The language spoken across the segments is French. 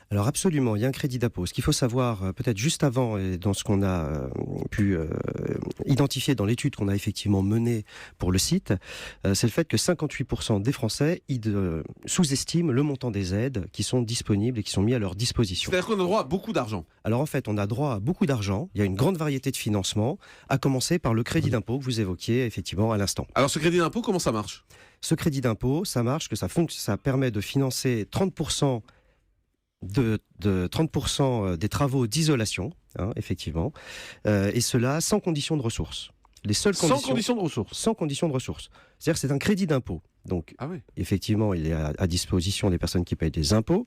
Alors absolument, il y a un crédit d'impôt. Ce qu'il faut savoir, peut-être juste avant, et dans ce qu'on a pu identifier dans l'étude qu'on a effectivement menée pour le site, c'est le fait que 58% des Français sous-estiment le montant des aides qui sont disponibles et qui sont mis à leur disposition. C'est-à-dire qu'on a droit à beaucoup d'argent. Alors en fait, on a droit à beaucoup d'argent, il y a une grande variété de financements, à commencer par le crédit d'impôt que vous évoquiez effectivement à l'instant. Alors ce crédit d'impôt, comment ça marche? Ce crédit d'impôt, ça marche, que ça permet de financer 30% de 30% des travaux d'isolation, effectivement, et cela sans condition de ressources. Les seules Sans condition de ressources. Sans condition de ressources. C'est-à-dire que c'est un crédit d'impôt. Donc, effectivement, il est à disposition des personnes qui payent des impôts,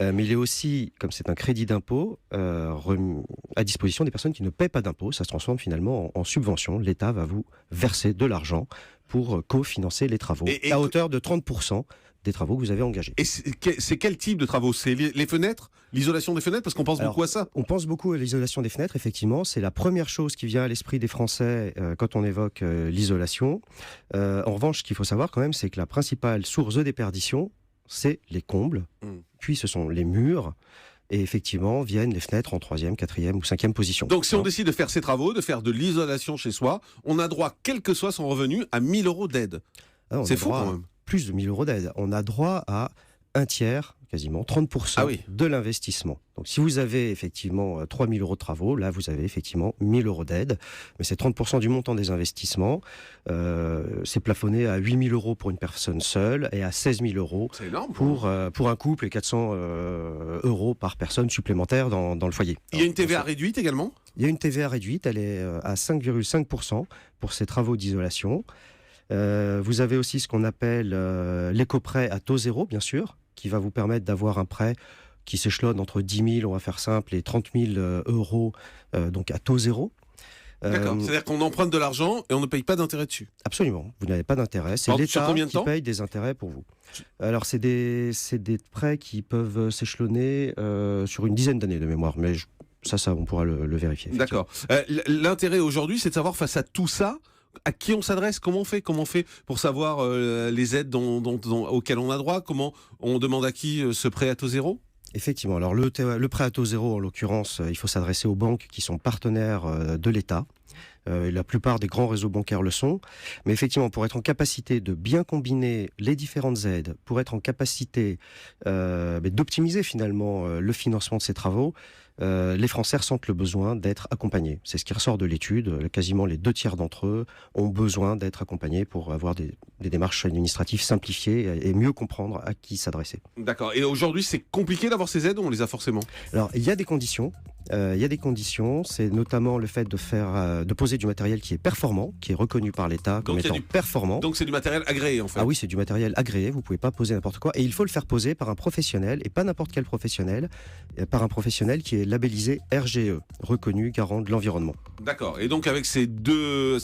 mais il est aussi, comme c'est un crédit d'impôt, à disposition des personnes qui ne paient pas d'impôts. Ça se transforme finalement en subvention. L'État va vous verser de l'argent pour cofinancer les travaux, à hauteur de 30% des travaux que vous avez engagés. Et c'est quel type de travaux? C'est les fenêtres? L'isolation des fenêtres? Parce qu'on pense beaucoup à ça. On pense beaucoup à l'isolation des fenêtres, effectivement. C'est la première chose qui vient à l'esprit des Français quand on évoque l'isolation. En revanche, ce qu'il faut savoir quand même, c'est que la principale source de déperdition, c'est les combles, puis ce sont les murs, et effectivement viennent les fenêtres en 3e, 4e ou 5e position. Donc si on décide de faire ces travaux, de faire de l'isolation chez soi, on a droit, quel que soit son revenu, à 1 000 € d'aide. C'est fou quand même. Plus de 1 000 € d'aide. On a droit à un tiers, quasiment 30% de l'investissement. Donc si vous avez effectivement 3 000 € de travaux, là vous avez effectivement 1 000 € d'aide, mais c'est 30% du montant des investissements. C'est plafonné à 8 000 € pour une personne seule et à 16 000 € pour un couple et 400 € par personne supplémentaire dans le foyer. Il y a une TVA réduite également? Il y a une TVA réduite, elle est à 5,5% pour ces travaux d'isolation. Vous avez aussi ce qu'on appelle l'éco-prêt à taux zéro, bien sûr, qui va vous permettre d'avoir un prêt qui s'échelonne entre 10 000, on va faire simple, et 30 000 €, donc à taux zéro. D'accord, c'est-à-dire qu'on emprunte de l'argent et on ne paye pas d'intérêt dessus? Absolument, vous n'avez pas d'intérêt, c'est l'État qui paye des intérêts pour vous. Alors c'est des prêts qui peuvent s'échelonner sur une dizaine d'années de mémoire, mais ça on pourra le vérifier. D'accord. L'intérêt aujourd'hui, c'est de savoir face à tout ça, à qui on s'adresse, comment on fait pour savoir les aides auxquelles on a droit, comment on demande à qui ce prêt à taux zéro? Effectivement, alors le prêt à taux zéro, en l'occurrence, il faut s'adresser aux banques qui sont partenaires de l'État. La plupart des grands réseaux bancaires le sont. Mais effectivement, pour être en capacité de bien combiner les différentes aides, pour être en capacité d'optimiser finalement le financement de ces travaux, les Français ressentent le besoin d'être accompagnés. C'est ce qui ressort de l'étude. Quasiment les 2 tiers d'entre eux ont besoin d'être accompagnés pour avoir des démarches administratives simplifiées et mieux comprendre à qui s'adresser. D'accord. Et aujourd'hui, c'est compliqué d'avoir ces aides ou on les a forcément? Alors, il y a des conditions. C'est notamment le fait de poser du matériel qui est performant, qui est reconnu par l'État comme étant performant. Donc c'est du matériel agréé en fait. Ah oui, c'est du matériel agréé, vous pouvez pas poser n'importe quoi. Et il faut le faire poser par un professionnel, et pas n'importe quel professionnel, par un professionnel qui est labellisé RGE, reconnu garant de l'environnement. D'accord. Et donc avec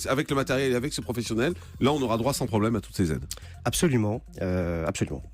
avec le matériel et avec ce professionnel, là on aura droit sans problème à toutes ces aides. Absolument, absolument.